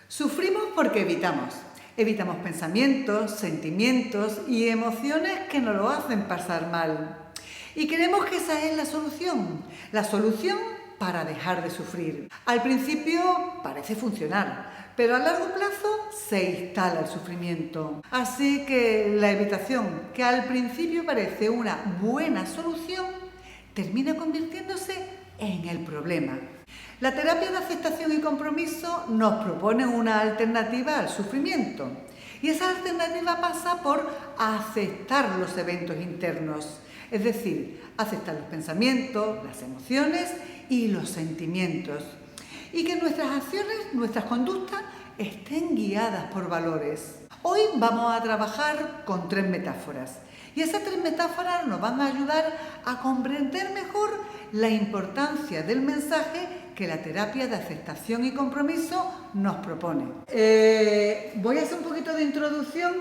Sufrimos porque evitamos. Evitamos pensamientos, sentimientos y emociones que nos lo hacen pasar mal. Y creemos que esa es la solución para dejar de sufrir. Al principio parece funcionar, pero a largo plazo se instala el sufrimiento. Así que la evitación, que al principio parece una buena solución, termina convirtiéndose en el problema. La terapia de aceptación y compromiso nos propone una alternativa al sufrimiento. Y esa alternativa pasa por aceptar los eventos internos, es decir, aceptar los pensamientos, las emociones y los sentimientos. Y que nuestras acciones, nuestras conductas, estén guiadas por valores. Hoy vamos a trabajar con 3 metáforas. Y esas 3 metáforas nos van a ayudar a comprender mejor la importancia del mensaje que la terapia de aceptación y compromiso nos propone. Voy a hacer un poquito de introducción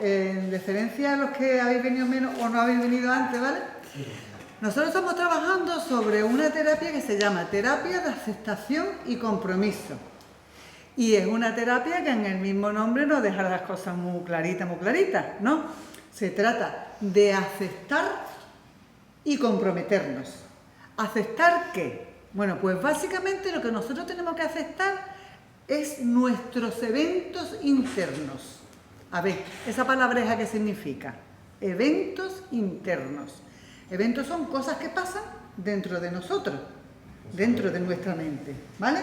en referencia a los que habéis venido menos o no habéis venido antes, ¿vale? Sí. Nosotros estamos trabajando sobre una terapia que se llama terapia de aceptación y compromiso. Y es una terapia que en el mismo nombre nos deja las cosas muy claritas, ¿no? Se trata de aceptar y comprometernos. ¿Aceptar qué? Bueno, pues básicamente lo que nosotros tenemos que aceptar es nuestros eventos internos. A ver, ¿esa palabreja qué significa? Eventos internos. Eventos son cosas que pasan dentro de nosotros, dentro de nuestra mente, ¿vale?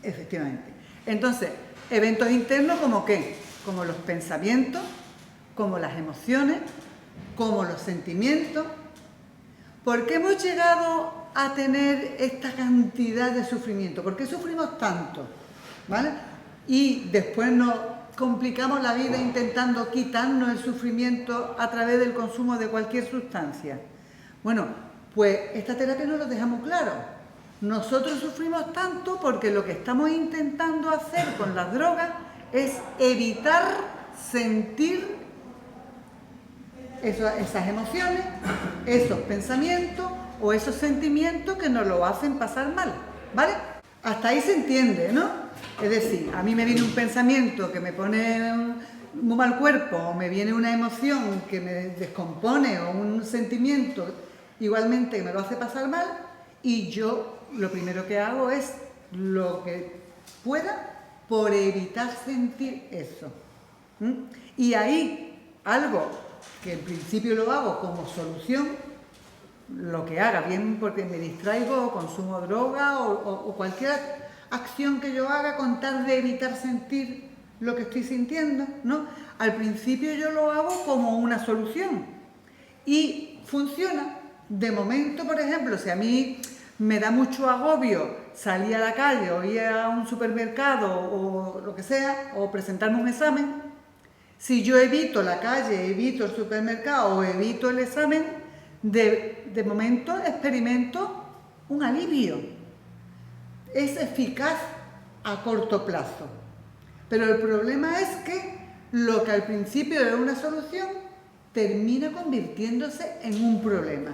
Efectivamente. Entonces, eventos internos como qué? Como los pensamientos, como las emociones, como los sentimientos. ¿Por qué hemos llegado a tener esta cantidad de sufrimiento? ¿Por qué sufrimos tanto? ¿Vale? Y después nos complicamos la vida intentando quitarnos el sufrimiento a través del consumo de cualquier sustancia. Bueno, pues esta terapia nos lo deja muy claro. Nosotros sufrimos tanto porque lo que estamos intentando hacer con las drogas es evitar sentir esas emociones, esos pensamientos o esos sentimientos que nos lo hacen pasar mal, ¿vale? Hasta ahí se entiende, ¿no? Es decir, a mí me viene un pensamiento que me pone muy mal cuerpo, o me viene una emoción que me descompone, o un sentimiento igualmente que me lo hace pasar mal, y yo lo primero que hago es lo que pueda por evitar sentir eso. Y ahí algo que en principio lo hago como solución, lo que haga, bien porque me distraigo o consumo droga o cualquier acción que yo haga con tal de evitar sentir lo que estoy sintiendo, ¿no? Al principio yo lo hago como una solución y funciona. De momento, por ejemplo, si a mí me da mucho agobio salir a la calle o ir a un supermercado o lo que sea, o presentarme un examen, si yo evito la calle, evito el supermercado o evito el examen, de momento experimento un alivio. Es eficaz a corto plazo. Pero el problema es que lo que al principio era una solución termina convirtiéndose en un problema.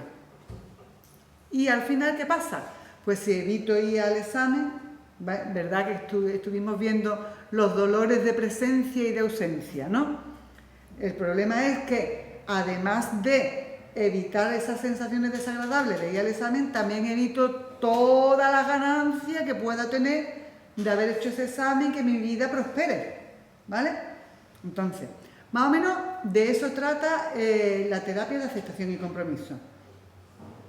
Y al final, ¿qué pasa? Pues si evito ir al examen, ¿verdad que estuvimos viendo los dolores de presencia y de ausencia, ¿no? El problema es que, además de evitar esas sensaciones desagradables de ir al examen, también evito toda la ganancia que pueda tener de haber hecho ese examen y que mi vida prospere, ¿vale? Entonces, más o menos de eso trata la terapia de aceptación y compromiso.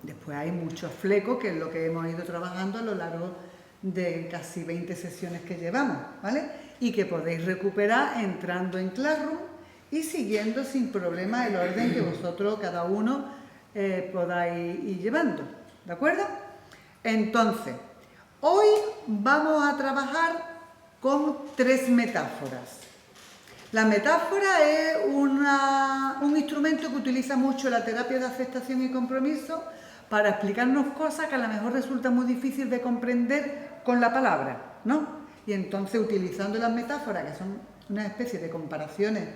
Después hay muchos flecos, que es lo que hemos ido trabajando a lo largo de casi 20 sesiones que llevamos, ¿vale? Y que podéis recuperar entrando en Classroom y siguiendo sin problema el orden que vosotros, cada uno, podáis ir llevando, ¿de acuerdo? Entonces, hoy vamos a trabajar con 3 metáforas. La metáfora es un instrumento que utiliza mucho la terapia de aceptación y compromiso para explicarnos cosas que a lo mejor resulta muy difícil de comprender con la palabra, ¿no? Y entonces, utilizando las metáforas, que son una especie de comparaciones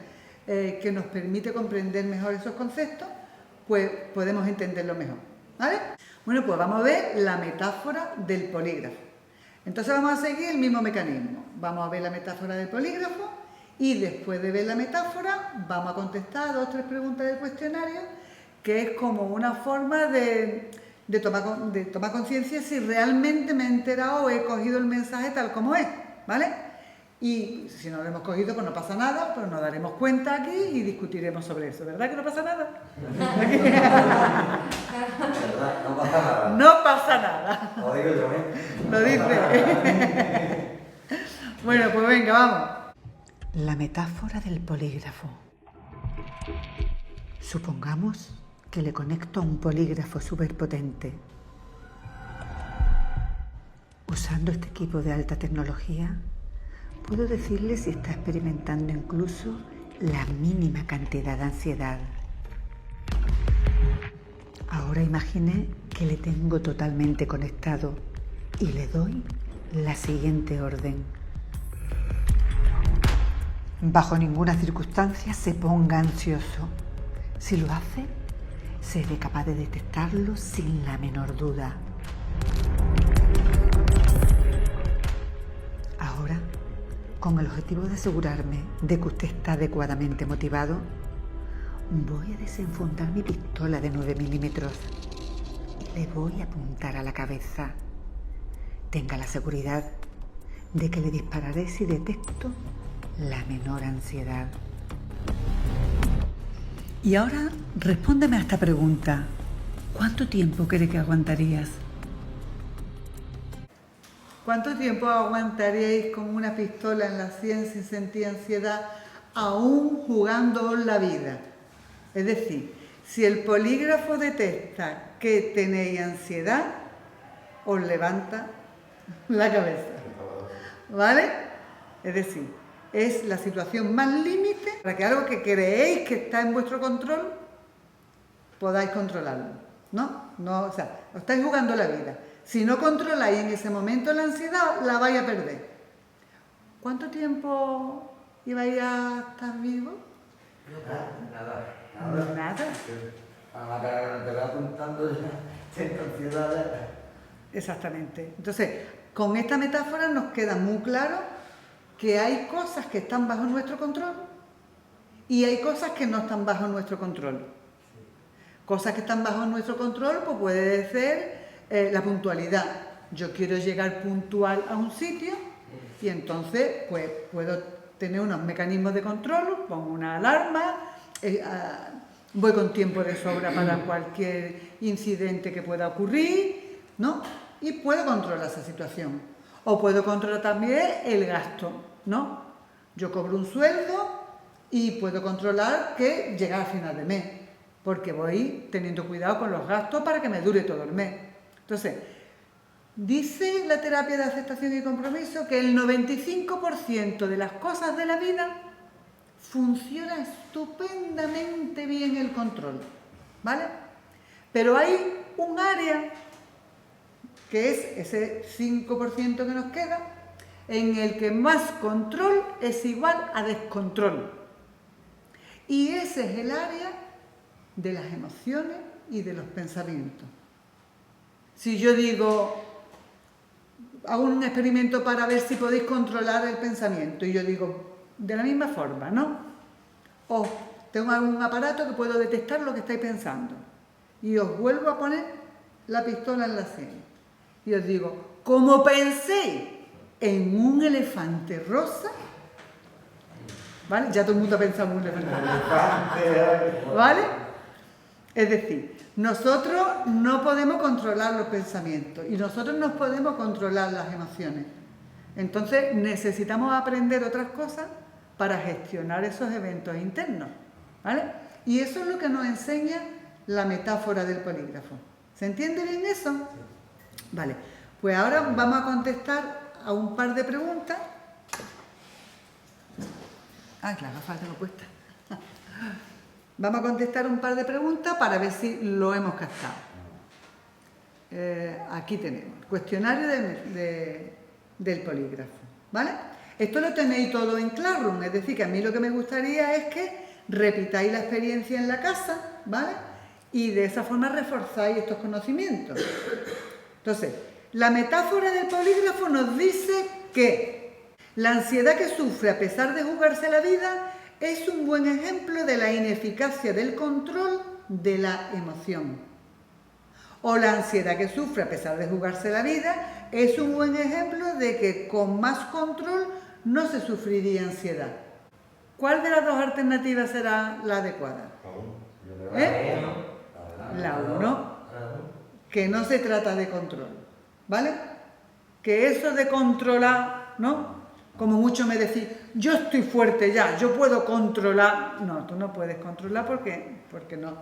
que nos permite comprender mejor esos conceptos, pues podemos entenderlo mejor, ¿vale? Bueno, pues vamos a ver la metáfora del polígrafo. Entonces vamos a seguir el mismo mecanismo. Vamos a ver la metáfora del polígrafo y después de ver la metáfora vamos a contestar 2 o 3 preguntas del cuestionario, que es como una forma de tomar conciencia si realmente me he enterado o he cogido el mensaje tal como es, ¿vale? Y si no lo hemos cogido, pues no pasa nada, pues nos daremos cuenta aquí y discutiremos sobre eso. ¿Verdad que no pasa nada? No pasa nada. No pasa nada. Lo digo yo, ¿eh? Lo dice. Bueno, pues venga, vamos. La metáfora del polígrafo. Supongamos que le conecto a un polígrafo superpotente. Usando este equipo de alta tecnología, puedo decirle si está experimentando incluso la mínima cantidad de ansiedad. Ahora imagine que le tengo totalmente conectado y le doy la siguiente orden. Bajo ninguna circunstancia se ponga ansioso. Si lo hace, seré capaz de detectarlo sin la menor duda. Ahora, con el objetivo de asegurarme de que usted está adecuadamente motivado, voy a desenfundar mi pistola de 9 milímetros y le voy a apuntar a la cabeza. Tenga la seguridad de que le dispararé si detecto la menor ansiedad. Y ahora respóndeme a esta pregunta. ¿Cuánto tiempo cree que aguantarías? ¿Cuánto tiempo aguantaríais con una pistola en la sien sin sentir ansiedad, aún jugando la vida? Es decir, si el polígrafo detecta que tenéis ansiedad, os levanta la cabeza. ¿Vale? Es decir, es la situación más límite para que algo que creéis que está en vuestro control podáis controlarlo. O sea, os estáis jugando la vida. Si no controláis en ese momento la ansiedad, la vais a perder. ¿Cuánto tiempo ibais a estar vivos? Nada. A la cara que te va apuntando ya, tengo ansiedad. Exactamente. Entonces, con esta metáfora nos queda muy claro que hay cosas que están bajo nuestro control y hay cosas que no están bajo nuestro control. Cosas que están bajo nuestro control, pues puede ser la puntualidad. Yo quiero llegar puntual a un sitio y entonces pues puedo tener unos mecanismos de control, pongo una alarma, voy con tiempo de sobra para cualquier incidente que pueda ocurrir, ¿no? Y puedo controlar esa situación. O puedo controlar también el gasto, ¿no? Yo cobro un sueldo y puedo controlar que llega a final de mes, porque voy teniendo cuidado con los gastos para que me dure todo el mes. Entonces, dice la terapia de aceptación y compromiso que el 95% de las cosas de la vida funciona estupendamente bien el control, ¿vale? Pero hay un área, que es ese 5% que nos queda, en el que más control es igual a descontrol. Y ese es el área de las emociones y de los pensamientos. Si yo digo, hago un experimento para ver si podéis controlar el pensamiento, y yo digo, de la misma forma, ¿no? O tengo algún aparato que puedo detectar lo que estáis pensando, y os vuelvo a poner la pistola en la sien. Y os digo, como penséis en un elefante rosa, ¿vale? Ya todo el mundo ha pensado en un elefante rosa, ¿vale? Es decir, nosotros no podemos controlar los pensamientos y nosotros no podemos controlar las emociones. Entonces necesitamos aprender otras cosas para gestionar esos eventos internos, ¿vale? Y eso es lo que nos enseña la metáfora del polígrafo. ¿Se entiende bien eso? Vale, pues ahora vamos a contestar a un par de preguntas. Ah, claro, falta no cuesta. Vamos a contestar un par de preguntas para ver si lo hemos captado. Aquí tenemos, cuestionario del polígrafo, ¿vale? Esto lo tenéis todo en Classroom, es decir, que a mí lo que me gustaría es que repitáis la experiencia en la casa, ¿vale? Y de esa forma reforzáis estos conocimientos. Entonces, La metáfora del polígrafo nos dice que la ansiedad que sufre a pesar de jugarse la vida es un buen ejemplo de la ineficacia del control de la emoción. O la ansiedad que sufre a pesar de jugarse la vida es un buen ejemplo de que con más control no se sufriría ansiedad. ¿Cuál de las dos alternativas será la adecuada? La 1, que no se trata de control, ¿vale? Que eso de controlar, ¿no? Como mucho me decís, yo estoy fuerte ya, yo puedo controlar. No, tú no puedes controlar porque no,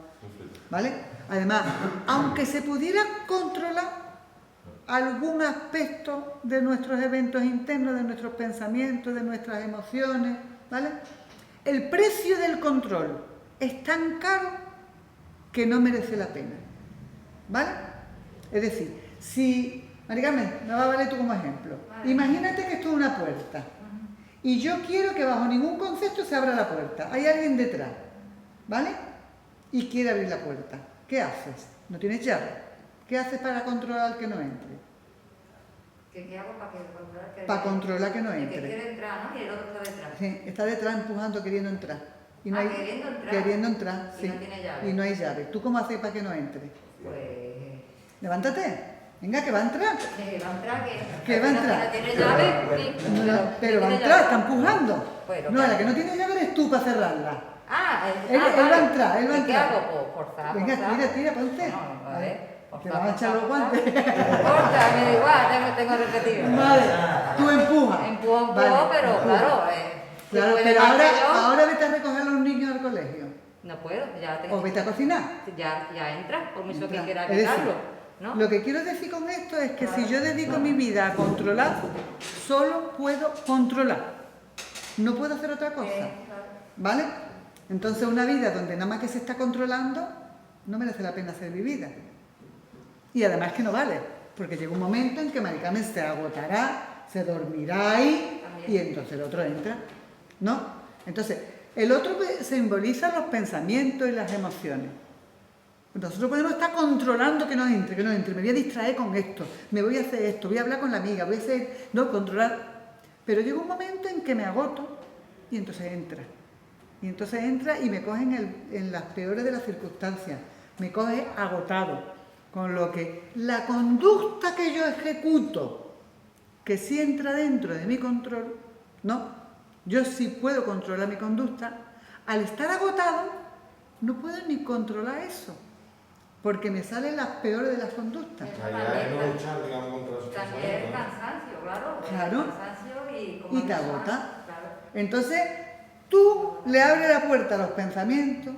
¿vale? Además, aunque se pudiera controlar algún aspecto de nuestros eventos internos, de nuestros pensamientos, de nuestras emociones, ¿vale? El precio del control es tan caro que no merece la pena, ¿vale? Es decir, si, Maricarmen, me va a valer tú como ejemplo. Imagínate que esto es una puerta y yo quiero que bajo ningún concepto se abra la puerta. Hay alguien detrás, ¿vale? Y quiere abrir la puerta. ¿Qué haces? No tienes llave. ¿Qué haces para controlar al que no entre? ¿Qué hago para controlar que Para controlar que no entre. El que quiere entrar, ¿no? Y el otro está detrás. Sí, está detrás empujando, queriendo entrar. Y no queriendo entrar. Queriendo entrar, Y sí. no tiene llave. Y no hay llave. ¿Tú cómo haces para que no entre? Pues... Levántate. Venga, que va a entrar. va a entrar, Que va a entrar. No tiene llave, pero va a entrar, está empujando. Bueno, No, la que no tiene llave eres tú para cerrarla. Él vale. va a entrar, él va a entrar. ¿Qué hago? Pues forzar. Venga, tira, ponte. No, a ver. Te van a echar los guantes. Corta, me da igual, tengo repetido. Vale, tú empujas. Empujo, Vale, pero empuja. claro. Claro, pero ahora vete a recoger a los niños al colegio. No puedo, ya tengo. O vete a cocinar. Ya entra, por mucho Entra. que quiera Es decir, evitarlo. ¿no? Lo que quiero decir con esto es que si yo dedico mi vida a controlar, solo puedo controlar. No puedo hacer otra cosa. ¿Vale? Entonces una vida donde nada más que se está controlando, no merece la pena ser vivida. Y además que no vale, porque llega un momento en que Maricarmen se agotará, se dormirá ahí y entonces el otro entra, ¿no? Entonces, el otro simboliza los pensamientos y las emociones. Nosotros podemos estar controlando que no entre, me voy a distraer con esto, me voy a hacer esto, voy a hablar con la amiga, voy a hacer, no, controlar. Pero llega un momento en que me agoto y entonces entra. Y entonces entra y me coge en las peores de las circunstancias, me coge agotado. Con lo que la conducta que yo ejecuto, que sí entra dentro de mi control, no, yo sí puedo controlar mi conducta, al estar agotado no puedo ni controlar eso, porque me salen las peores de las conductas. También el cansancio, claro. Claro. El cansancio Y te agota. Claro. Entonces, tú le abres la puerta a los pensamientos,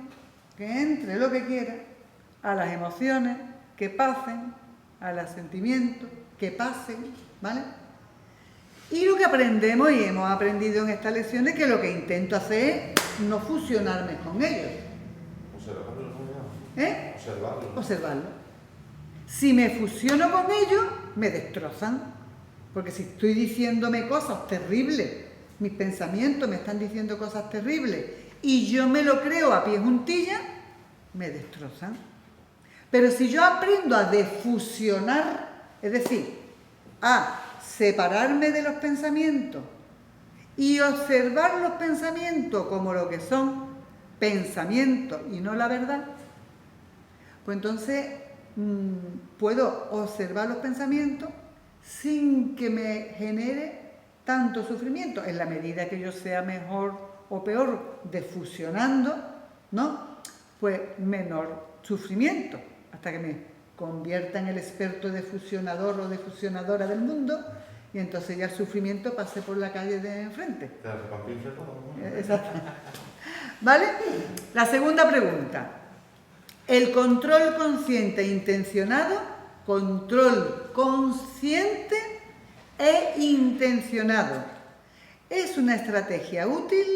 que entre lo que quiera, a las emociones, que pasen, a los sentimientos, que pasen, ¿vale? Y lo que aprendemos y hemos aprendido en estas lecciones es que lo que intento hacer es no fusionarme con ellos. Observarlo. Si me fusiono con ellos, me destrozan. Porque si estoy diciéndome cosas terribles, mis pensamientos me están diciendo cosas terribles, y yo me lo creo a pie juntilla, me destrozan. Pero si yo aprendo a defusionar, es decir, a separarme de los pensamientos y observar los pensamientos como lo que son pensamientos y no la verdad, pues entonces puedo observar los pensamientos sin que me genere tanto sufrimiento, en la medida que yo sea mejor o peor defusionando, ¿no? Pues menor sufrimiento, hasta que me convierta en el experto defusionador o defusionadora del mundo, y entonces ya el sufrimiento pase por la calle de enfrente. Exacto. ¿Vale? La segunda pregunta. El control consciente e intencionado, control consciente e intencionado, es una estrategia útil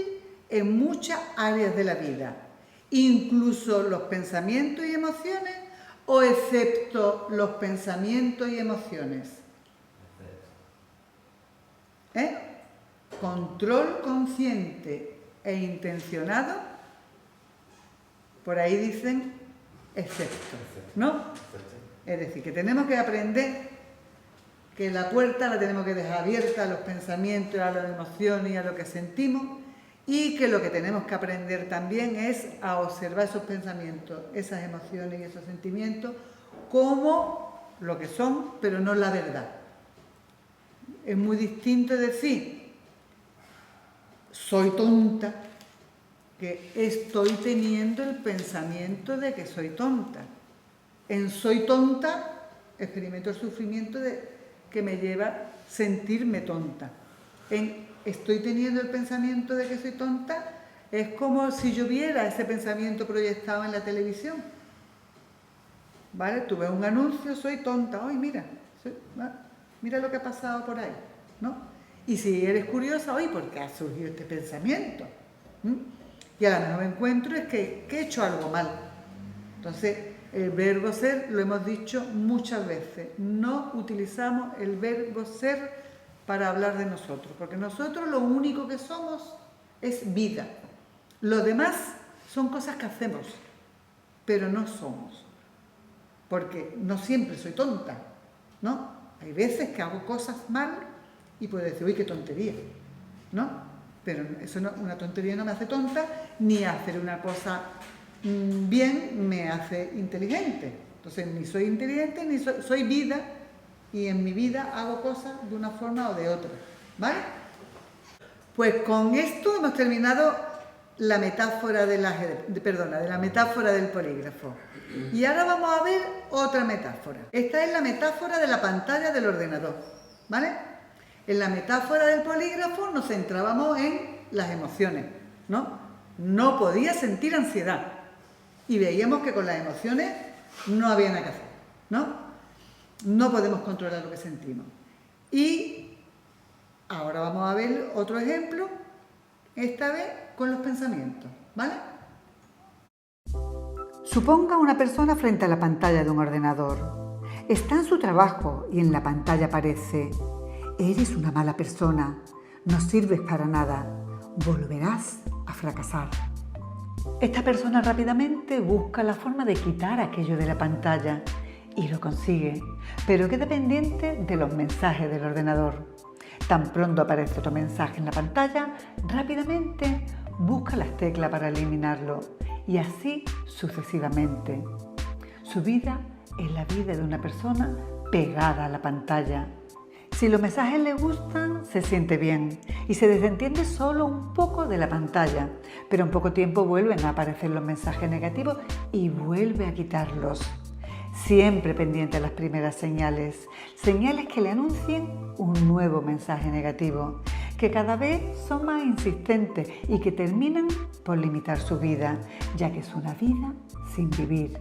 en muchas áreas de la vida, incluso los pensamientos y emociones, o excepto los pensamientos y emociones. Control consciente e intencionado, por ahí dicen excepto, ¿no? Es decir, que tenemos que aprender que la puerta la tenemos que dejar abierta a los pensamientos, a las emociones y a lo que sentimos, y que lo que tenemos que aprender también es a observar esos pensamientos, esas emociones y esos sentimientos como lo que son, pero no la verdad. Es muy distinto decir soy tonta que estoy teniendo el pensamiento de que soy tonta. En soy tonta experimento el sufrimiento que me lleva a sentirme tonta. En estoy teniendo el pensamiento de que soy tonta es como si yo viera ese pensamiento proyectado en la televisión. ¿Vale? Tú ves un anuncio, soy tonta, ¡ay, mira! Mira lo que ha pasado por ahí, ¿no? Y si eres curiosa, ¡ay, por qué ha surgido este pensamiento! Y a lo mejor encuentro es que he hecho algo mal. Entonces, el verbo ser lo hemos dicho muchas veces. No utilizamos el verbo ser para hablar de nosotros, porque nosotros lo único que somos es vida. Lo demás son cosas que hacemos, pero no somos. Porque no siempre soy tonta, ¿no? Hay veces que hago cosas mal y puedo decir, uy, qué tontería, ¿no? Pero eso no, una tontería no me hace tonta, ni hacer una cosa bien me hace inteligente. Entonces, ni soy inteligente, ni soy vida, y en mi vida hago cosas de una forma o de otra, ¿vale? Pues con esto hemos terminado la metáfora de la metáfora del polígrafo. Y ahora vamos a ver otra metáfora. Esta es la metáfora de la pantalla del ordenador, ¿vale? En la metáfora del polígrafo nos centrábamos en las emociones, ¿no? No podía sentir ansiedad. Y veíamos que con las emociones no había nada que hacer, ¿no? No podemos controlar lo que sentimos. Y ahora vamos a ver otro ejemplo, esta vez con los pensamientos, ¿vale? Suponga una persona frente a la pantalla de un ordenador. Está en su trabajo y en la pantalla aparece: eres una mala persona, no sirves para nada, volverás a fracasar. Esta persona rápidamente busca la forma de quitar aquello de la pantalla y lo consigue, pero queda pendiente de los mensajes del ordenador. Tan pronto aparece otro mensaje en la pantalla, rápidamente busca las teclas para eliminarlo, y así sucesivamente. Su vida es la vida de una persona pegada a la pantalla. Si los mensajes le gustan, se siente bien y se desentiende solo un poco de la pantalla, pero en poco tiempo vuelven a aparecer los mensajes negativos y vuelve a quitarlos. Siempre pendiente de las primeras señales que le anuncien un nuevo mensaje negativo, que cada vez son más insistentes y que terminan por limitar su vida, ya que es una vida sin vivir.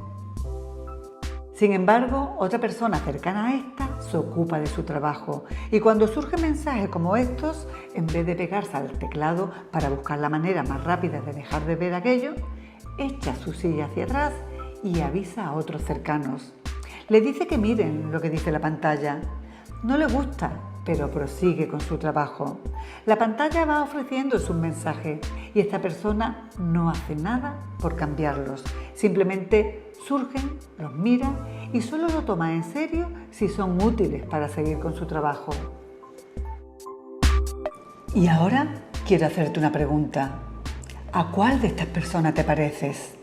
Sin embargo, otra persona cercana a esta se ocupa de su trabajo y cuando surgen mensajes como estos, en vez de pegarse al teclado para buscar la manera más rápida de dejar de ver aquello, echa su silla hacia atrás y avisa a otros cercanos. Le dice que miren lo que dice la pantalla. No le gusta, pero prosigue con su trabajo. La pantalla va ofreciendo sus mensajes y esta persona no hace nada por cambiarlos. Simplemente surgen, los mira y solo lo toma en serio si son útiles para seguir con su trabajo. Y ahora quiero hacerte una pregunta. ¿A cuál de estas personas te pareces?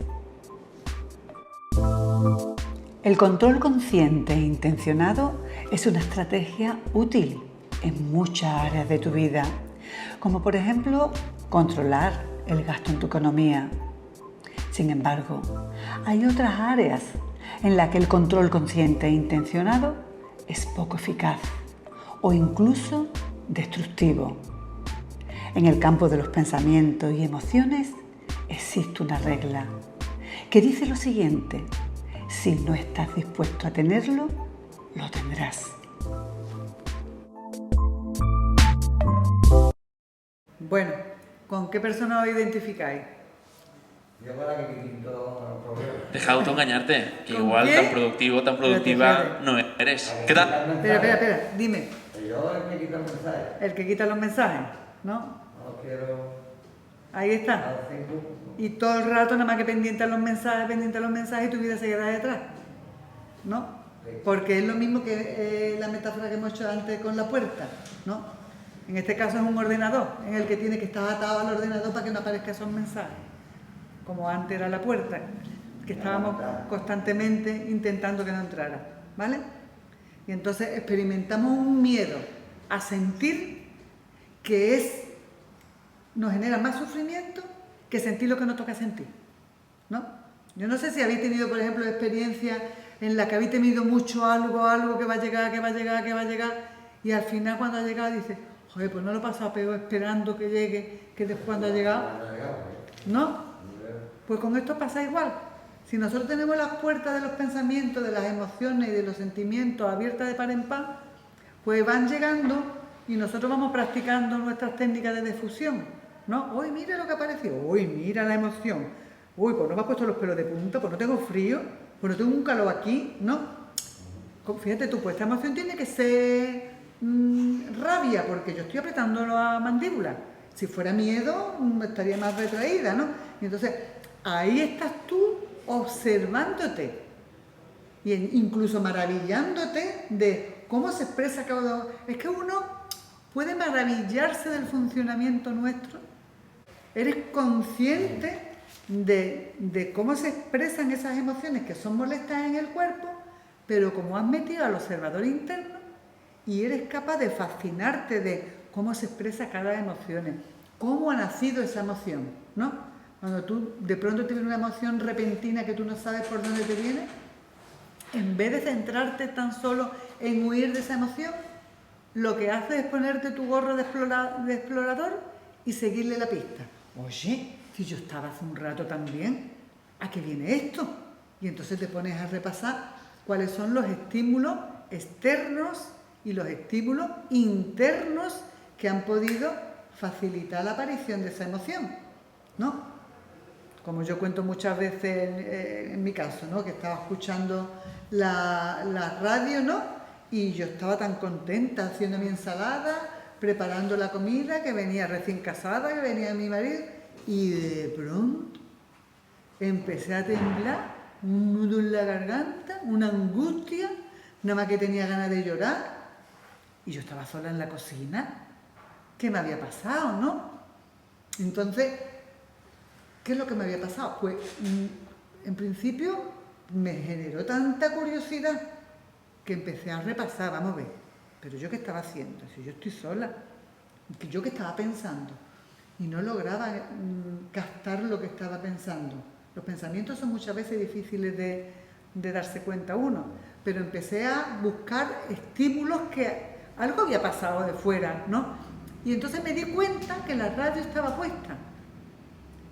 El control consciente e intencionado es una estrategia útil en muchas áreas de tu vida, como por ejemplo controlar el gasto en tu economía. Sin embargo, hay otras áreas en las que el control consciente e intencionado es poco eficaz o incluso destructivo. En el campo de los pensamientos y emociones existe una regla que dice lo siguiente: si no estás dispuesto a tenerlo, lo tendrás. Bueno, ¿con qué persona os identificáis? Yo con la que quito los problemas. Deja de autoengañarte, que ¿Con igual qué? tan productivo, tan productiva no eres. ¿Qué tal? Espera, dime. Yo el que quita el mensaje. El que quita los mensajes, ¿no? No quiero Ahí está. hacer grupo. Y todo el rato nada más que pendiente a los mensajes, y tu vida se queda detrás, ¿no? Porque es lo mismo que la metáfora que hemos hecho antes con la puerta, ¿no? En este caso es un ordenador en el que tiene que estar atado al ordenador para que no aparezcan esos mensajes. Como antes era la puerta, que estábamos constantemente intentando que no entrara, ¿vale? Y entonces experimentamos un miedo a sentir que nos genera más sufrimiento que sentir lo que nos toca sentir, ¿no? Yo no sé si habéis tenido, por ejemplo, experiencias en la que habéis temido mucho algo que va a llegar, y al final cuando ha llegado dices, joder, pues no lo he pasado peor esperando que llegue, que después cuando ha llegado, ¿no? Pues con esto pasa igual. Si nosotros tenemos las puertas de los pensamientos, de las emociones y de los sentimientos abiertas de par en par, pues van llegando y nosotros vamos practicando nuestras técnicas de difusión, ¿no? Uy, mira lo que ha aparecido, uy, mira la emoción, uy, pues no me ha puesto los pelos de punta, pues no tengo frío, pues no tengo un calor aquí, ¿no? Fíjate tú, pues esta emoción tiene que ser rabia, porque yo estoy apretando la mandíbula. Si fuera miedo, estaría más retraída, ¿no? Y entonces, ahí estás tú observándote e incluso maravillándote de cómo se expresa cada uno. Es que uno puede maravillarse del funcionamiento nuestro. Eres consciente de cómo se expresan esas emociones que son molestas en el cuerpo, pero como has metido al observador interno y eres capaz de fascinarte de cómo se expresa cada emoción, cómo ha nacido esa emoción, ¿no? Cuando tú de pronto tienes una emoción repentina que tú no sabes por dónde te viene, en vez de centrarte tan solo en huir de esa emoción, lo que haces es ponerte tu gorro de explorador y seguirle la pista. Oye, si yo estaba hace un rato también, ¿a qué viene esto? Y entonces te pones a repasar cuáles son los estímulos externos y los estímulos internos que han podido facilitar la aparición de esa emoción, ¿no? Como yo cuento muchas veces en mi caso, ¿no? Que estaba escuchando la radio, ¿no? Y yo estaba tan contenta haciendo mi ensalada, preparando la comida, que venía recién casada, que venía mi marido, y de pronto empecé a temblar, un nudo en la garganta, una angustia, nada más que tenía ganas de llorar, y yo estaba sola en la cocina. ¿Qué me había pasado, no? Entonces, ¿qué es lo que me había pasado? Pues, en principio, me generó tanta curiosidad que empecé a repasar, vamos a ver, pero yo qué estaba haciendo, si yo estoy sola, yo qué estaba pensando, y no lograba captar lo que estaba pensando. Los pensamientos son muchas veces difíciles de darse cuenta uno, pero empecé a buscar estímulos que algo había pasado de fuera, ¿no? Y entonces me di cuenta que la radio estaba puesta.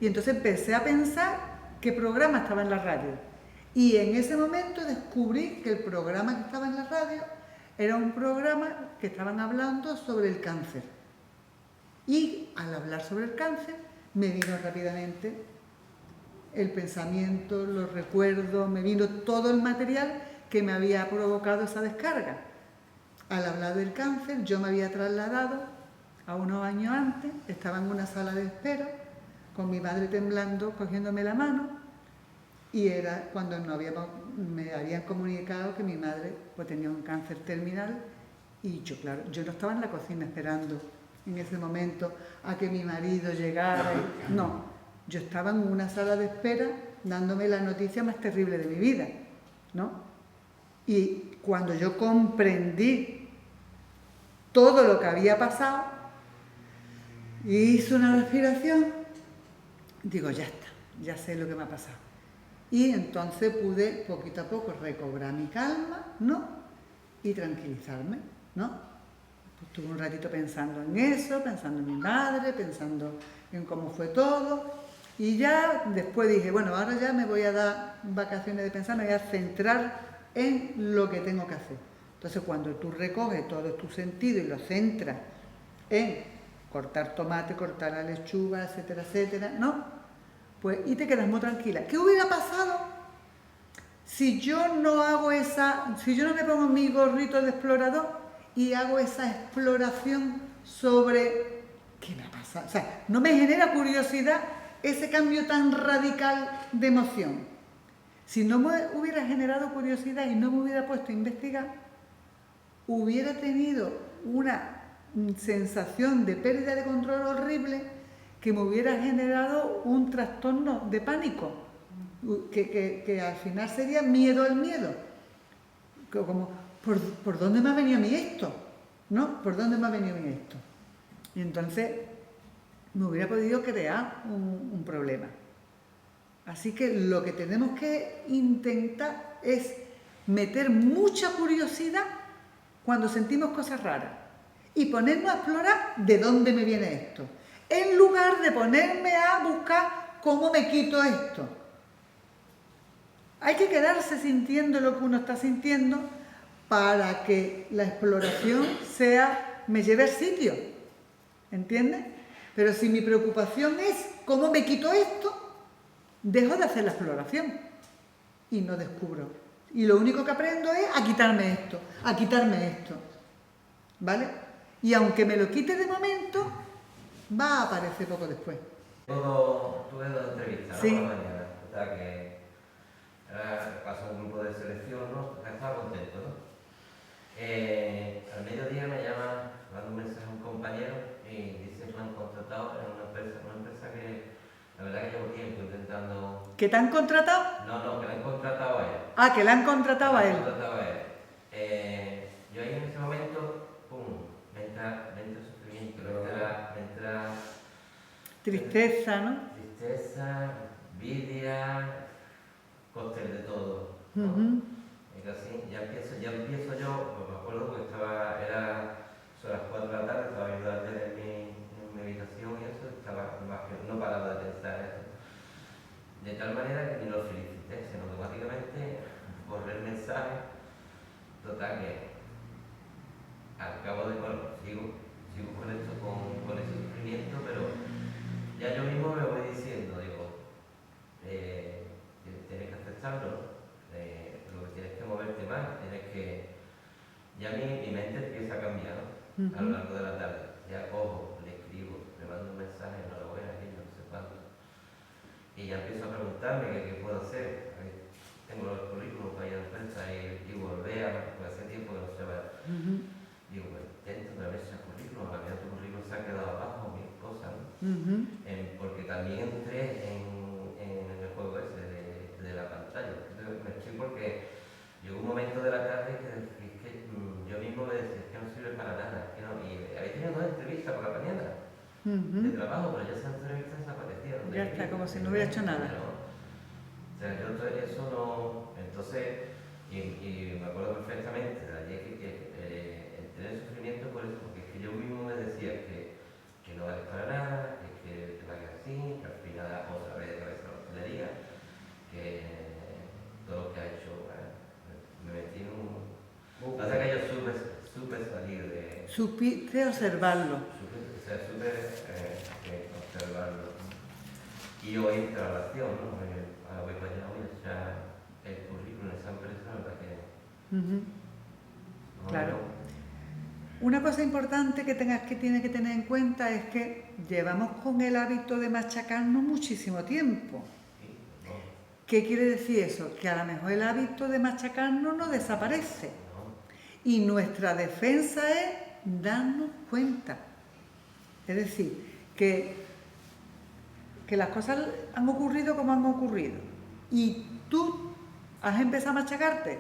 Y entonces empecé a pensar qué programa estaba en la radio. Y en ese momento descubrí que el programa que estaba en la radio era un programa que estaban hablando sobre el cáncer. Y al hablar sobre el cáncer, me vino rápidamente el pensamiento, los recuerdos, me vino todo el material que me había provocado esa descarga. Al hablar del cáncer, yo me había trasladado a unos años antes, estaba en una sala de espera, con mi madre temblando, cogiéndome la mano, y era cuando me habían comunicado que mi madre pues, tenía un cáncer terminal, y yo, claro, yo no estaba en la cocina esperando en ese momento a que mi marido llegara. No, yo estaba en una sala de espera dándome la noticia más terrible de mi vida, ¿no? Y cuando yo comprendí todo lo que había pasado, hice una respiración, digo, ya está, ya sé lo que me ha pasado. Y entonces pude poquito a poco recobrar mi calma, ¿no? Y tranquilizarme, ¿no? Pues estuve un ratito pensando en eso, pensando en mi madre, pensando en cómo fue todo. Y ya después dije, bueno, ahora ya me voy a dar vacaciones de pensar, me voy a centrar en lo que tengo que hacer. Entonces cuando tú recoges todo tu sentido y lo centras en cortar tomate, cortar la lechuga, etcétera, etcétera, ¿no? Pues, y te quedas muy tranquila. ¿Qué hubiera pasado si yo no hago si yo no me pongo mi gorrito de explorador y hago esa exploración sobre qué me ha pasado? O sea, no me genera curiosidad ese cambio tan radical de emoción. Si no me hubiera generado curiosidad y no me hubiera puesto a investigar, hubiera tenido una sensación de pérdida de control horrible que me hubiera generado un trastorno de pánico, que al final sería miedo al miedo. Como, ¿por dónde me ha venido a mí esto? ¿No? ¿Por dónde me ha venido a mí esto? Y entonces me hubiera podido crear un problema. Así que lo que tenemos que intentar es meter mucha curiosidad cuando sentimos cosas raras y ponernos a explorar de dónde me viene esto, en lugar de ponerme a buscar cómo me quito esto. Hay que quedarse sintiendo lo que uno está sintiendo para que la exploración me lleve al sitio, ¿entiendes? Pero si mi preocupación es cómo me quito esto, dejo de hacer la exploración y no descubro. Y lo único que aprendo es a quitarme esto, ¿vale? Y aunque me lo quite de momento, va a aparecer poco después. Tuve dos entrevistas, ¿no? Sí. Por la mañana. O sea que pasó un grupo de selección, ¿no? Estaba contento, ¿no? Al mediodía me llama, manda un mensaje a un compañero y dice que me han contratado en una empresa que la verdad que llevo tiempo intentando... ¿Que te han contratado? No, que le han contratado a él. Ah, que le han contratado a él. Yo ahí en ese momento, pum, me entra sufrimiento, me entra Tristeza, ¿no? tristeza, envidia, cóctel de todo, ¿no? Ujú. Y así, ya empiezo yo, pues me acuerdo porque son las 4 de la tarde, estaba viendo la tele en mi habitación y eso, no paraba de pensar eso. De tal manera que ni lo felicité, sino automáticamente borré el mensaje. Total que al cabo de, sigo con esto, con ese sufrimiento, pero ya yo mismo me voy diciendo, digo, tienes que aceptarlo, ¿no? Lo que tienes que moverte más, ya mi mente empieza a cambiar, ¿no? A lo largo de la tarde, ya cojo, le escribo, le mando un mensaje, enhorabuena, no sé cuánto. Y ya empiezo a preguntarme qué puedo hacer. Tengo los currículos para ir a la empresa y volver porque hace tiempo que no se va. Digo, pues intento otra vez ese currículum, a tu currículum se ha quedado abajo, mil cosas, ¿no? Porque también entré en el juego ese de la pantalla. Entonces, me estoy porque llegó un momento de la tarde que yo mismo me decía que no sirve para nada. Que no, y había tenido 2 entrevistas por la mañana. De trabajo, pero ya esas entrevistas desaparecieron. Ya está, como si no hubiera hecho nada. O sea, yo eso no... Entonces, y me acuerdo perfectamente de ayer que entré en sufrimiento por eso, porque es que yo mismo me decía que no vale para nada, que te vayas así, que al final otra vez de cabeza a la hostelería, que todo lo que ha hecho, me metí en un... Pasa que yo supe salir de... Supiste observarlo. Supe observarlo. Y hoy relación, ¿no? Ahora voy para allá, voy a echar el currículum de esa empresa, la verdad que... Claro. Una cosa importante que tienes que tener en cuenta es que llevamos con el hábito de machacarnos muchísimo tiempo. ¿Qué quiere decir eso? Que a lo mejor el hábito de machacarnos no desaparece. Y nuestra defensa es darnos cuenta. Es decir, que las cosas han ocurrido como han ocurrido. Y tú has empezado a machacarte,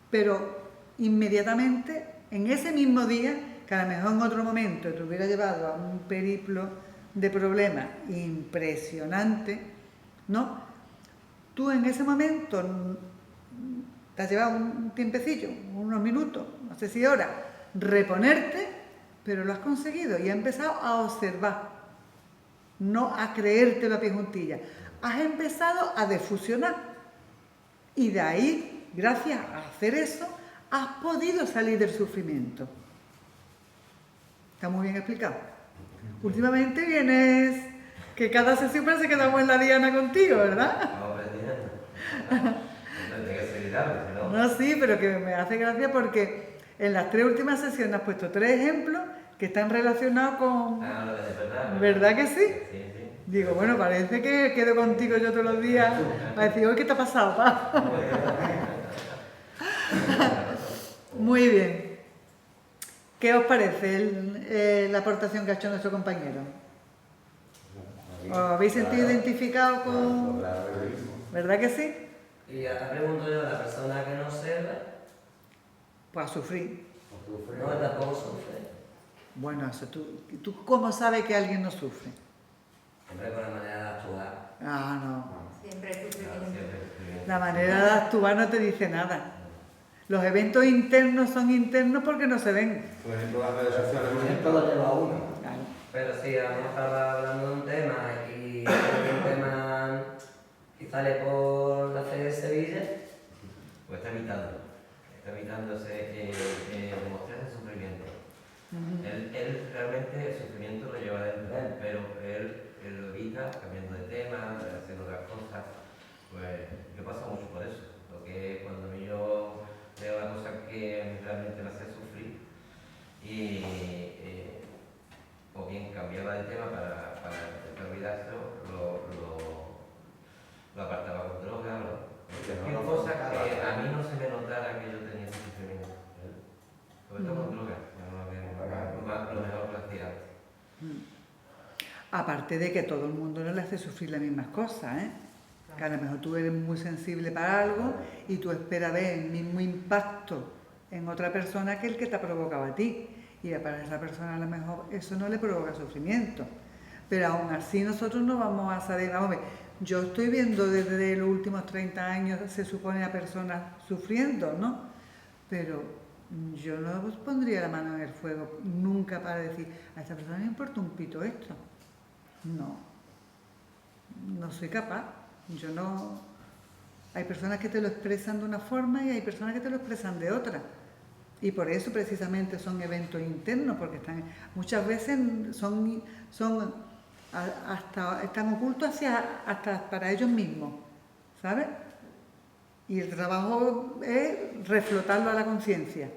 pero inmediatamente, en ese mismo día, que a lo mejor en otro momento te hubiera llevado a un periplo de problemas impresionante, ¿no? Tú en ese momento te has llevado un tiempecillo, unos minutos, no sé si horas, reponerte, pero lo has conseguido y has empezado a observar, no a creértelo a pie juntillas. Has empezado a defusionar y de ahí, gracias a hacer eso, has podido salir del sufrimiento. ¿Está muy bien explicado? Últimamente vienes, que cada sesión parece que damos en la diana contigo, ¿verdad? No, sí, pero que me hace gracia porque en las 3 últimas sesiones has puesto 3 ejemplos que están relacionados con... Ah, lo de verdad. ¿Verdad que sí? Sí. Digo, bueno, parece que quedo contigo yo todos los días para decir, hoy, ¿qué te ha pasado, pa? Muy bien. ¿Qué os parece la aportación que ha hecho nuestro compañero? ¿Os habéis sentido identificado con...? ¿Verdad que sí? Y ahora pregunto yo, la persona que no observa, Pues a sufrir. no, tampoco sufre. Bueno, eso ¿tú cómo sabes que alguien no sufre? Hombre, con la manera de actuar. Ah, no. Siempre hay sufrimiento. La manera de actuar no te dice nada. Los eventos internos son internos porque no se ven. Por ejemplo, las redes sociales. Esto lo lleva uno. Claro. Pero si vamos a estar hablando de un tema y un tema y sale por la fe de Sevilla, Pues está evitándose demostrar ese sufrimiento. Él realmente el sufrimiento lo lleva dentro, pero él lo evita cambiando de tema, haciendo otras cosas. Pues yo paso mucho por eso, porque cuando yo veo la cosa que realmente me hace sufrir y o bien cambiaba de tema para intentar olvidárselo, lo apartaba con droga, cualquier cosa que a mí no se me notara que yo tenía ese sufrimiento. Sobre todo con droga, lo mejor que hacía antes. Aparte de que todo el mundo no le hace sufrir las mismas cosas, ¿eh? Que a lo mejor tú eres muy sensible para algo y tú esperas ver el mismo impacto en otra persona que el que te ha provocado a ti. Y para esa persona a lo mejor eso no le provoca sufrimiento. Pero aún así nosotros no vamos a saber, vamos a ver, yo estoy viendo desde los últimos 30 años, se supone, a personas sufriendo, ¿no? Pero yo no os pondría la mano en el fuego nunca para decir, a esta persona no le importa un pito esto. No soy capaz. Yo no... Hay personas que te lo expresan de una forma y hay personas que te lo expresan de otra. Y por eso precisamente son eventos internos, porque muchas veces están ocultos hasta para ellos mismos, ¿sabes? Y el trabajo es reflotarlo a la conciencia.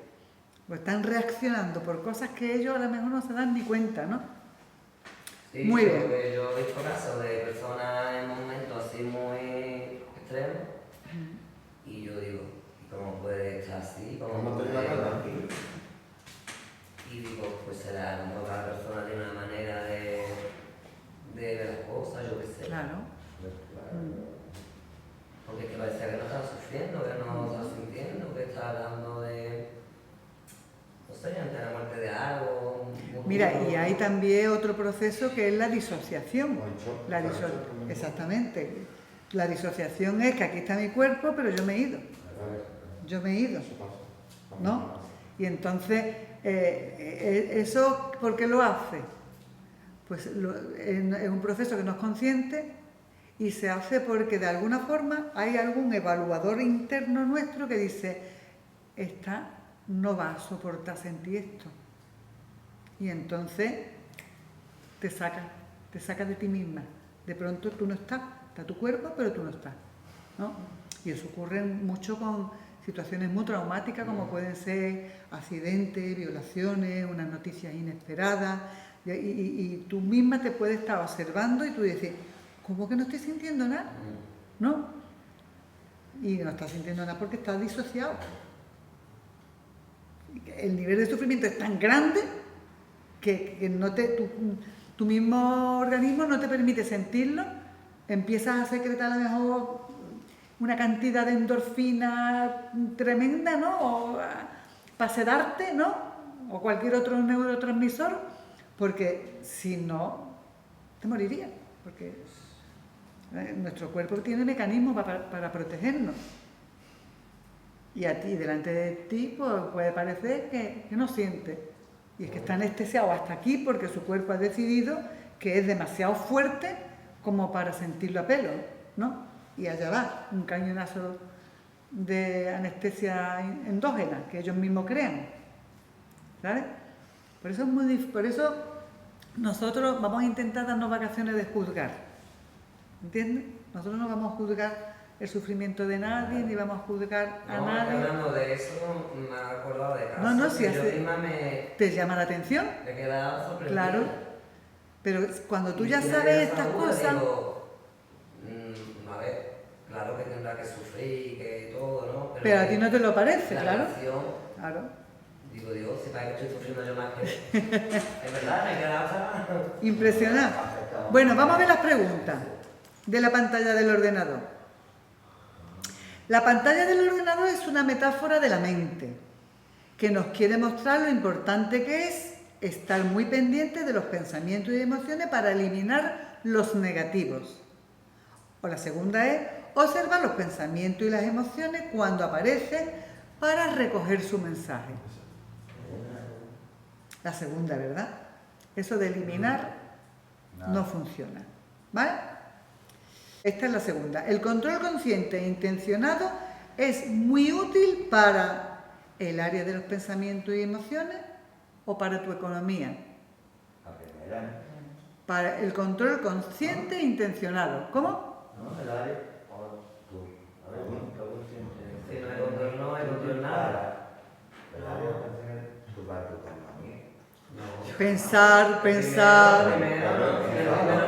Pues están reaccionando por cosas que ellos a lo mejor no se dan ni cuenta, ¿no? Sí, Muy bien. Yo he visto casos de personas en momentos así muy extremos y yo digo, ¿cómo puede estar así? ¿Cómo puede estar aquí? Y digo, pues será, a lo mejor cada persona tiene una manera de ver las cosas, yo qué sé. Claro. Porque es que parece que no está sufriendo, que no está sintiendo, que está hablando de, no sé, ante la muerte de algo. Mira, y hay también otro proceso que es la disociación. Exactamente. La disociación es que aquí está mi cuerpo, pero yo me he ido. ¿No? Y entonces, ¿eso por qué lo hace? Pues es un proceso que no es consciente y se hace porque de alguna forma hay algún evaluador interno nuestro que dice, esta no va a soportar sentir esto. Y entonces te saca de ti misma. De pronto tú no estás, está tu cuerpo, pero tú no estás, ¿no? Y eso ocurre mucho con situaciones muy traumáticas como pueden ser accidentes, violaciones, unas noticias inesperadas, y tú misma te puedes estar observando y tú dices, ¿cómo que no estoy sintiendo nada? ¿No? Y no estás sintiendo nada porque estás disociado. El nivel de sufrimiento es tan grande que no tu mismo organismo no te permite sentirlo, empiezas a secretar a lo mejor una cantidad de endorfina tremenda, ¿no? Para sedarte, ¿no? O cualquier otro neurotransmisor, porque si no, te morirías, porque nuestro cuerpo tiene mecanismos para protegernos. Y a ti, delante de ti, pues, puede parecer que no siente. Y es que está anestesiado hasta aquí porque su cuerpo ha decidido que es demasiado fuerte como para sentirlo a pelo, ¿no? Y allá va, un cañonazo de anestesia endógena que ellos mismos crean, ¿sabes? Por eso nosotros vamos a intentar darnos vacaciones de juzgar, ¿entiendes? Nosotros no vamos a juzgar el sufrimiento de nadie, ni vamos a juzgar a nadie. Hablando de eso, me he acordado de casos No, si que yo hace, misma ¿te llama la atención? me he quedado sorprendida. Claro. Pero cuando tú ya Y si sabes me estas dio esa duda, cosas... digo, a ver, claro que tendrá que sufrir y que todo, ¿no? Pero a ti no te lo parece, la claro. relación, Claro. digo, Dios, si para que estoy sufriendo yo más que él. Es verdad, me he quedado hasta... Impresionante. Bueno, vamos a ver las preguntas de la pantalla del ordenador. La pantalla del ordenador es una metáfora de la mente que nos quiere mostrar lo importante que es estar muy pendiente de los pensamientos y emociones para eliminar los negativos. O la segunda es observar los pensamientos y las emociones cuando aparecen para recoger su mensaje. La segunda, ¿verdad? Eso de eliminar no funciona. ¿Vale? Esta es la segunda. El control consciente e intencionado es muy útil para el área de los pensamientos y emociones o para tu economía. La primera. Para el control consciente e intencionado. ¿Cómo? No, el área o tú. A ver, control consciente. Si no hay control, no hay control nada. El área consciente, tú para tu economía. Pensar. Primero no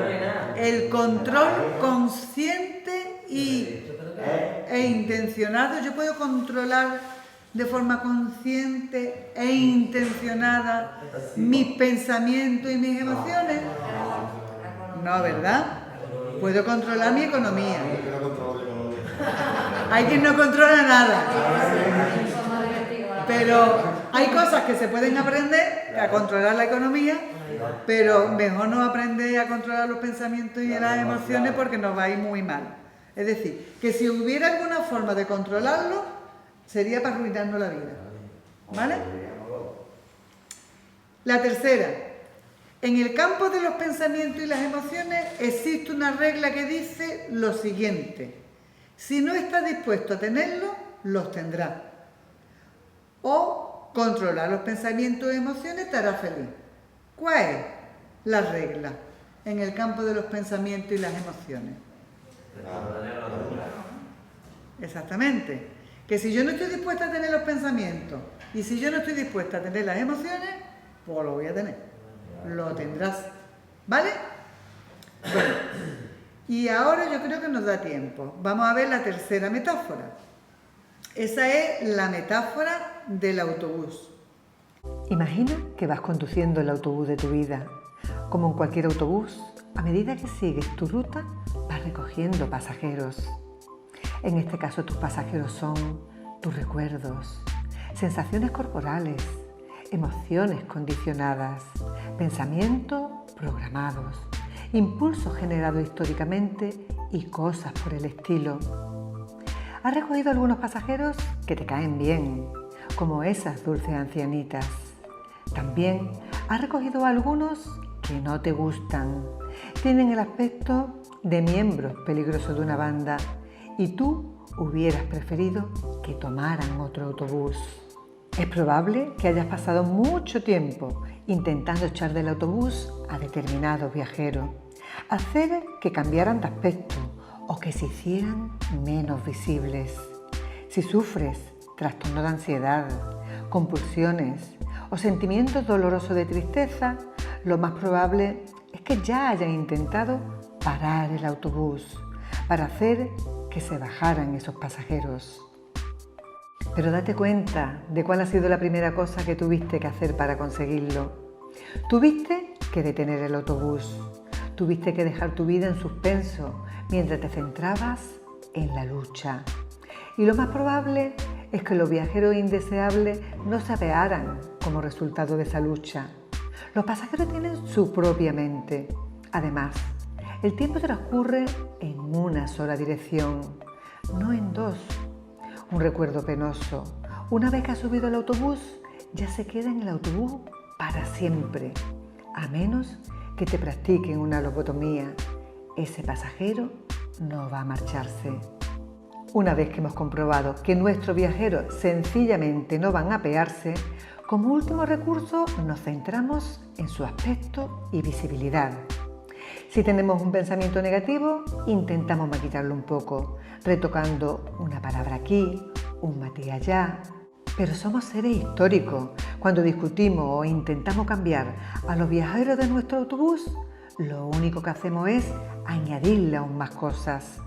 hay nada. El control consciente e intencionado. Yo puedo controlar de forma consciente e intencionada mis pensamientos y mis emociones. No, ¿verdad? Puedo controlar mi economía. Hay quien no controla nada. Pero hay cosas que se pueden aprender a controlar la economía, pero mejor no aprender a controlar los pensamientos y las emociones porque nos va a ir muy mal. Es decir, que si hubiera alguna forma de controlarlo, sería para arruinarnos la vida. ¿Vale? La tercera. En el campo de los pensamientos y las emociones existe una regla que dice lo siguiente: si no estás dispuesto a tenerlos, los tendrás. O controlar los pensamientos y emociones te hará feliz. ¿Cuál es la regla en el campo de los pensamientos y las emociones? Exactamente. Que si yo no estoy dispuesta a tener los pensamientos y si yo no estoy dispuesta a tener las emociones, pues lo voy a tener. Lo tendrás. ¿Vale? Bueno, y ahora yo creo que nos da tiempo. Vamos a ver la tercera metáfora. Esa es la metáfora del autobús. Imagina que vas conduciendo el autobús de tu vida. Como en cualquier autobús, a medida que sigues tu ruta, vas recogiendo pasajeros. En este caso, tus pasajeros son tus recuerdos, sensaciones corporales, emociones condicionadas, pensamientos programados, impulsos generados históricamente y cosas por el estilo. Has recogido algunos pasajeros que te caen bien, como esas dulces ancianitas. También has recogido algunos que no te gustan. Tienen el aspecto de miembros peligrosos de una banda y tú hubieras preferido que tomaran otro autobús. Es probable que hayas pasado mucho tiempo intentando echar del autobús a determinados viajeros, hacer que cambiaran de aspecto o que se hicieran menos visibles. Si sufres trastorno de ansiedad, compulsiones o sentimientos dolorosos de tristeza, lo más probable es que ya hayan intentado parar el autobús para hacer que se bajaran esos pasajeros. Pero date cuenta de cuál ha sido la primera cosa que tuviste que hacer para conseguirlo. Tuviste que detener el autobús. Tuviste que dejar tu vida en suspenso mientras te centrabas en la lucha. Y lo más probable es que los viajeros indeseables no se apearan como resultado de esa lucha. Los pasajeros tienen su propia mente. Además, el tiempo transcurre en una sola dirección, no en dos. Un recuerdo penoso, una vez que has subido al autobús, ya se queda en el autobús para siempre, a menos que te practiquen una lobotomía. Ese pasajero no va a marcharse. Una vez que hemos comprobado que nuestros viajeros sencillamente no van a apearse, como último recurso nos centramos en su aspecto y visibilidad. Si tenemos un pensamiento negativo, intentamos maquillarlo un poco, retocando una palabra aquí, un matiz allá. Pero somos seres históricos. Cuando discutimos o intentamos cambiar a los viajeros de nuestro autobús, lo único que hacemos es añadirle aún más cosas.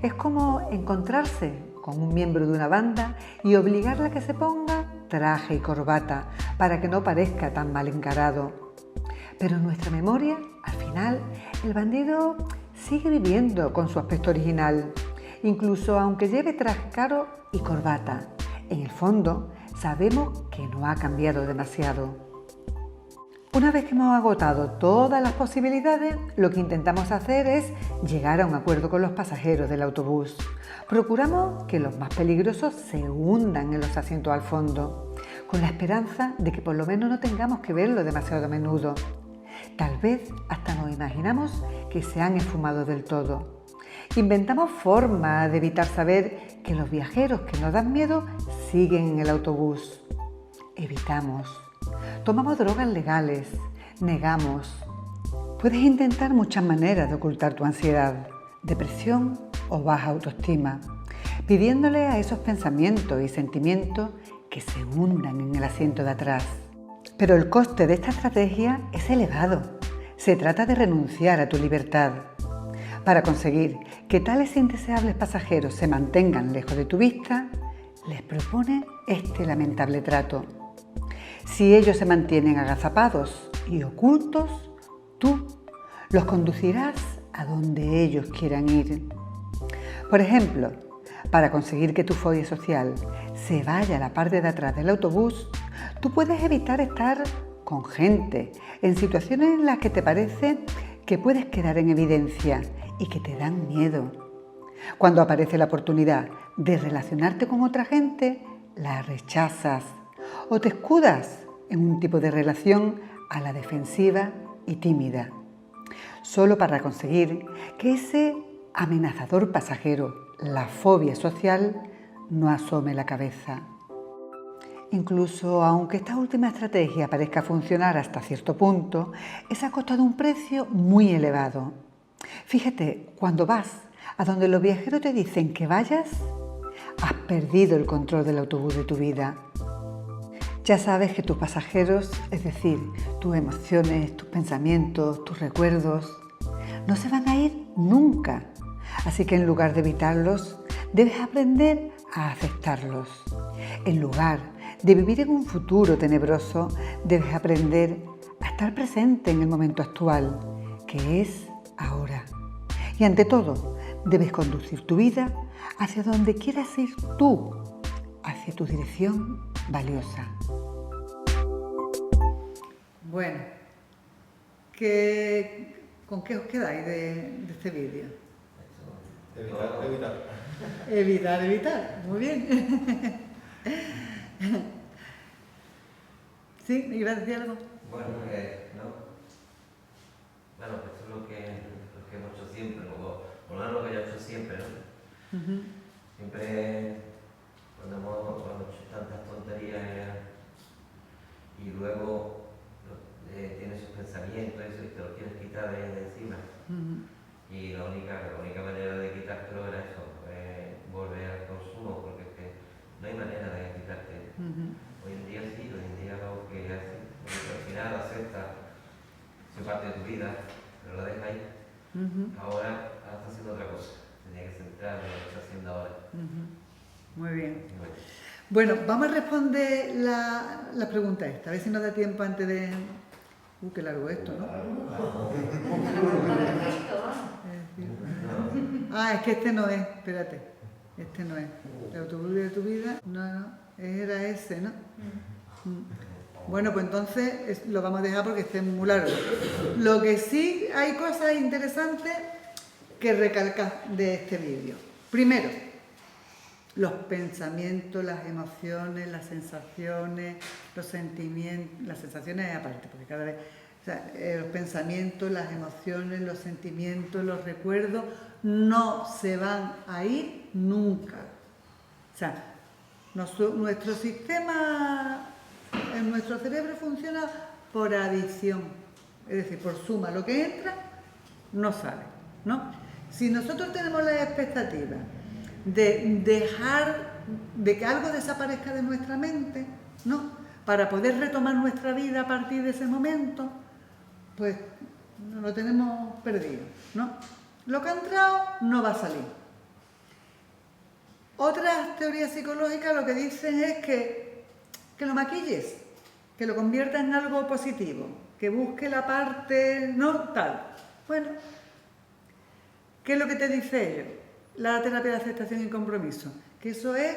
Es como encontrarse con un miembro de una banda y obligarle a que se ponga traje y corbata para que no parezca tan mal encarado. Pero en nuestra memoria, al final, el bandido sigue viviendo con su aspecto original, incluso aunque lleve traje caro y corbata. En el fondo, sabemos que no ha cambiado demasiado. Una vez que hemos agotado todas las posibilidades, lo que intentamos hacer es llegar a un acuerdo con los pasajeros del autobús. Procuramos que los más peligrosos se hundan en los asientos al fondo, con la esperanza de que por lo menos no tengamos que verlo demasiado a menudo. Tal vez hasta nos imaginamos que se han esfumado del todo. Inventamos formas de evitar saber que los viajeros que nos dan miedo siguen en el autobús. Evitamos. Tomamos drogas legales, negamos. Puedes intentar muchas maneras de ocultar tu ansiedad, depresión o baja autoestima, pidiéndole a esos pensamientos y sentimientos que se hundan en el asiento de atrás. Pero el coste de esta estrategia es elevado. Se trata de renunciar a tu libertad. Para conseguir que tales indeseables pasajeros se mantengan lejos de tu vista, les propone este lamentable trato. Si ellos se mantienen agazapados y ocultos, tú los conducirás a donde ellos quieran ir. Por ejemplo, para conseguir que tu fobia social se vaya a la parte de atrás del autobús, tú puedes evitar estar con gente en situaciones en las que te parece que puedes quedar en evidencia y que te dan miedo. Cuando aparece la oportunidad de relacionarte con otra gente, la rechazas o te escudas en un tipo de relación a la defensiva y tímida, solo para conseguir que ese amenazador pasajero, la fobia social, no asome la cabeza. Incluso aunque esta última estrategia parezca funcionar hasta cierto punto, es a costa de un precio muy elevado. Fíjate, cuando vas a donde los viajeros te dicen que vayas, has perdido el control del autobús de tu vida. Ya sabes que tus pasajeros, es decir, tus emociones, tus pensamientos, tus recuerdos, no se van a ir nunca. Así que en lugar de evitarlos, debes aprender a aceptarlos. En lugar de vivir en un futuro tenebroso, debes aprender a estar presente en el momento actual, que es ahora. Y ante todo, debes conducir tu vida hacia donde quieras ir tú, hacia tu dirección valiosa. Bueno, ¿con qué os quedáis de este vídeo? Evitar. Muy bien. ¿Sí? ¿Ibas a decir algo? Bueno, no. Bueno, pues esto es lo que hemos hecho siempre, por lo menos lo que yo he hecho siempre, ¿no? Siempre cuando hemos hecho tantas tonterías y luego tienes sus pensamientos y te los quieres quitar de encima. Y la única manera de quitártelo era eso, volver al consumo, porque es que no hay manera de quitarte. Hoy en día sí, hoy en día lo que haces, porque al final aceptas, es parte de tu vida, pero la dejas ahí. Ahora está haciendo otra cosa, tenía que centrar en lo que está haciendo ahora. Muy bien. Bueno, vamos a responder la pregunta esta, a ver si nos da tiempo antes de... qué largo esto, ¿no? Ah, es que este no es, espérate. Este no es. El autobús de tu vida, no, era ese, ¿no? Bueno, pues entonces lo vamos a dejar porque este es muy largo. Lo que sí hay cosas interesantes que recalcar de este vídeo. Primero, los pensamientos, las emociones, las sensaciones, los sentimientos, las sensaciones aparte, porque cada vez, o sea, los pensamientos, las emociones, los sentimientos, los recuerdos no se van a ir nunca. O sea, nuestro sistema, en nuestro cerebro funciona por adición, es decir, por suma. Lo que entra no sale, ¿no? Si nosotros tenemos la expectativa de dejar de que algo desaparezca de nuestra mente, ¿no?, para poder retomar nuestra vida a partir de ese momento, pues lo tenemos perdido, ¿no? Lo que ha entrado no va a salir. Otras teorías psicológicas lo que dicen es que lo maquilles, que lo conviertas en algo positivo, que busque la parte, no tal. Bueno, ¿qué es lo que te dice ello? La terapia de aceptación y compromiso. Que eso es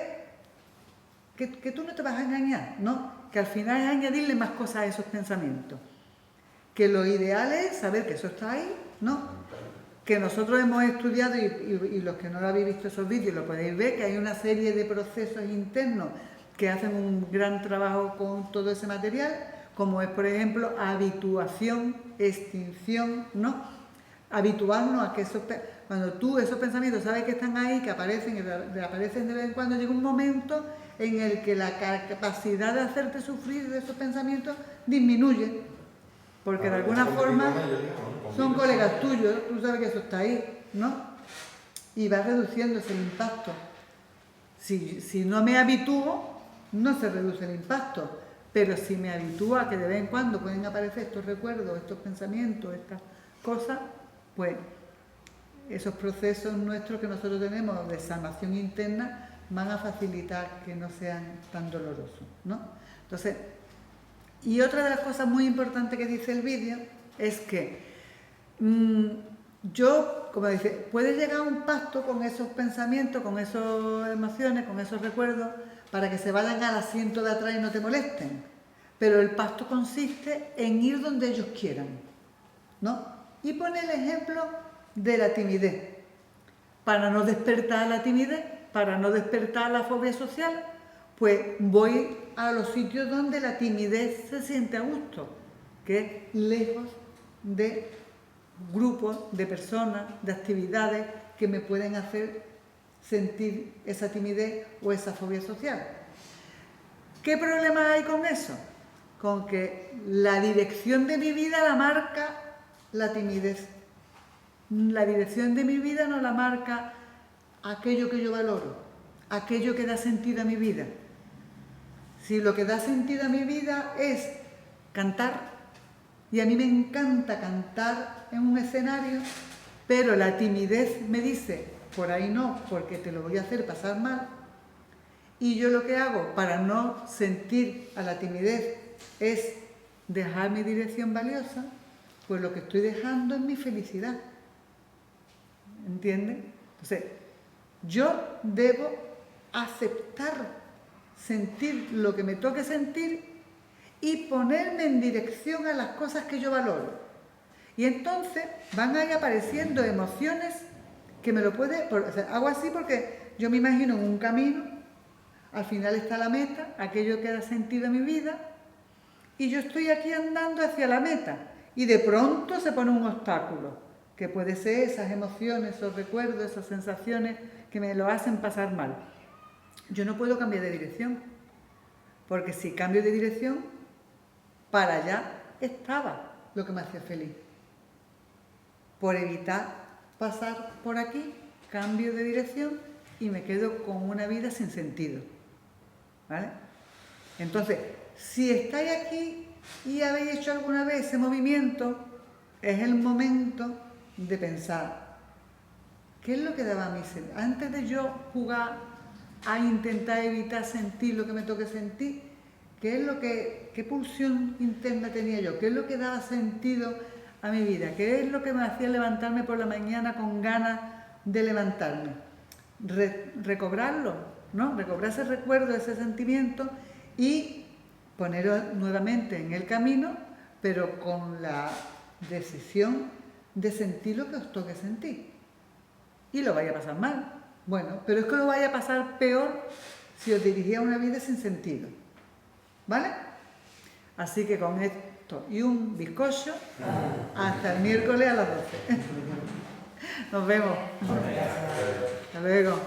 que tú no te vas a engañar, ¿no? Que al final es añadirle más cosas a esos pensamientos. Que lo ideal es saber que eso está ahí, ¿no? Que nosotros hemos estudiado, y los que no lo habéis visto esos vídeos lo podéis ver, que hay una serie de procesos internos que hacen un gran trabajo con todo ese material, como es, por ejemplo, habituación, extinción, ¿no? Habituarnos a que cuando tú esos pensamientos sabes que están ahí, que aparecen de vez en cuando, llega un momento en el que la capacidad de hacerte sufrir de esos pensamientos disminuye, porque de alguna forma son colegas tuyos, tú sabes que eso está ahí, ¿no? Y va reduciéndose el impacto. Si no me habitúo, no se reduce el impacto, pero si me habitúo a que de vez en cuando pueden aparecer estos recuerdos, estos pensamientos, estas cosas, pues esos procesos nuestros que nosotros tenemos de sanación interna van a facilitar que no sean tan dolorosos, ¿no? Entonces, y otra de las cosas muy importantes que dice el vídeo es que yo, como dice, puedes llegar a un pacto con esos pensamientos, con esas emociones, con esos recuerdos, para que se vayan al asiento de atrás y no te molesten. Pero el pacto consiste en ir donde ellos quieran, ¿no? Y pone el ejemplo de la timidez. Para no despertar la timidez, para no despertar la fobia social, pues voy a los sitios donde la timidez se siente a gusto, que es lejos de grupos, de personas, de actividades que me pueden hacer sentir esa timidez o esa fobia social. ¿Qué problema hay con eso? Con que la dirección de mi vida la marca la timidez. La dirección de mi vida no la marca aquello que yo valoro, aquello que da sentido a mi vida. Si lo que da sentido a mi vida es cantar, y a mí me encanta cantar en un escenario, pero la timidez me dice, por ahí no, porque te lo voy a hacer pasar mal, y yo lo que hago para no sentir a la timidez es dejar mi dirección valiosa, pues lo que estoy dejando es mi felicidad. ¿Entienden? Entonces, yo debo aceptar sentir lo que me toque sentir y ponerme en dirección a las cosas que yo valoro. Y entonces van a ir apareciendo emociones que me lo puede... O sea, hago así porque yo me imagino en un camino, al final está la meta, aquello que da sentido a mi vida, y yo estoy aquí andando hacia la meta, y de pronto se pone un obstáculo, que puede ser esas emociones, esos recuerdos, esas sensaciones que me lo hacen pasar mal. Yo no puedo cambiar de dirección, porque si cambio de dirección, para allá estaba lo que me hacía feliz. Por evitar pasar por aquí, cambio de dirección y me quedo con una vida sin sentido. ¿Vale? Entonces, si estáis aquí y habéis hecho alguna vez ese movimiento, es el momento de pensar, ¿qué es lo que daba a mí? Antes de yo jugar a intentar evitar sentir lo que me toque sentir, ¿qué pulsión interna tenía yo? ¿Qué es lo que daba sentido a mi vida? ¿Qué es lo que me hacía levantarme por la mañana con ganas de levantarme? Recobrarlo, ¿no? Recobrar ese recuerdo, ese sentimiento y ponerlo nuevamente en el camino, pero con la decisión de sentir lo que os toque sentir. Y lo vaya a pasar mal. Bueno, pero es que lo vaya a pasar peor si os dirigís a una vida sin sentido. ¿Vale? Así que con esto y un bizcocho, hasta el miércoles a las 12. Nos vemos. Hasta luego.